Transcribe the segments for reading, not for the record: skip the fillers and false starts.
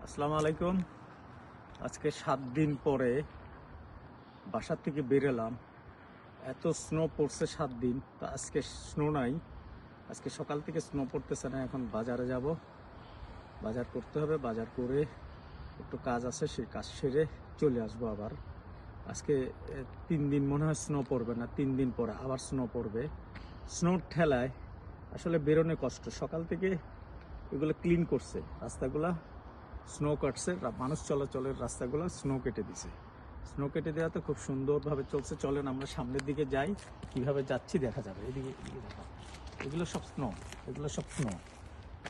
আসসালামু আলাইকুম। আজকে 7 দিন পরে বাসার থেকে বেরোলাম। এত স্নো পড়ছে 7 দিন, তো আজকে স্নো নাই। আজকে সকাল থেকে স্নো পড়তেছে না। এখন বাজারে যাব, বাজার করতে হবে। বাজার করে একটু কাজ আছে, সেই কাজ সেরে চলে আসবো আবার। আজকে 3 দিন মনে হয় স্নো পড়বে না, 3 দিন পরে আবার স্নো পড়বে। স্নোর ঠেলায় আসলে বেরোনো কষ্ট। সকাল থেকে এগুলো ক্লিন করছে, রাস্তাগুলা স্নো কাটছে, মানুষ চলাচলের রাস্তাগুলো স্নো কেটে দিছে। স্নো কেটে দেওয়াতে খুব সুন্দরভাবে চলছে। চলেন আমরা সামনের দিকে যাই, কিভাবে যাচ্ছি দেখা যাবে। এদিকে দেখা, এগুলো সব স্নো, এগুলো সব স্নো,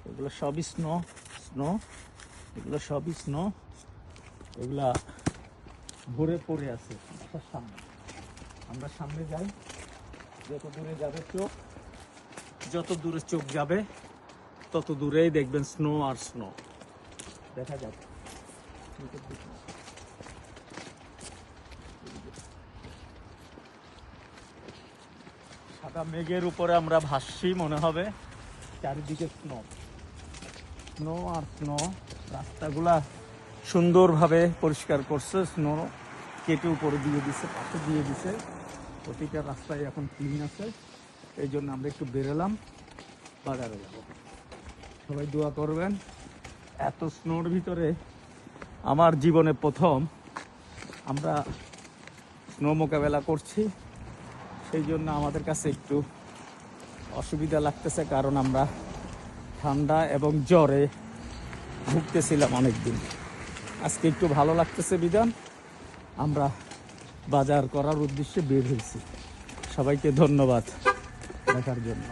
এগুলো সবই স্নো। স্নো এগুলো সবই স্নো। এগুলা ভরে পড়ে আছে বাসার সামনে। আমরা সামনে যাই, যত দূরে যাবে চোখ, যত দূরে চোখ যাবে তত দূরেই দেখবেন স্নো আর স্নো দেখা যাবে। সাদা মেঘের উপরে আমরা ভাসছি মনে হবে। চারিদিকে স্নো, স্নো আর স্নো। রাস্তাগুলা সুন্দরভাবে পরিষ্কার করছে, স্নো কেটে উপরে দিয়ে দিছে, পাশে দিয়ে দিছে। প্রতিটা রাস্তায় এখন ক্লিন আছে। এই জন্য আমরা একটু বেরোলাম, বাজারে যাব। সবাই দোয়া করবেন। এত স্নোর ভিতরে আমার জীবনে প্রথম আমরা স্নো মোকাবেলা করছি। সেই জন্য আমাদের কাছে একটু অসুবিধা লাগতেছে, কারণ আমরা ঠান্ডা এবং জ্বরে ভুগতেছিলাম অনেকদিন। আজকে একটু ভালো লাগতেছে বিধান আমরা বাজার করার উদ্দেশ্যে বের হয়েছি। সবাইকে ধন্যবাদ দেখার জন্য।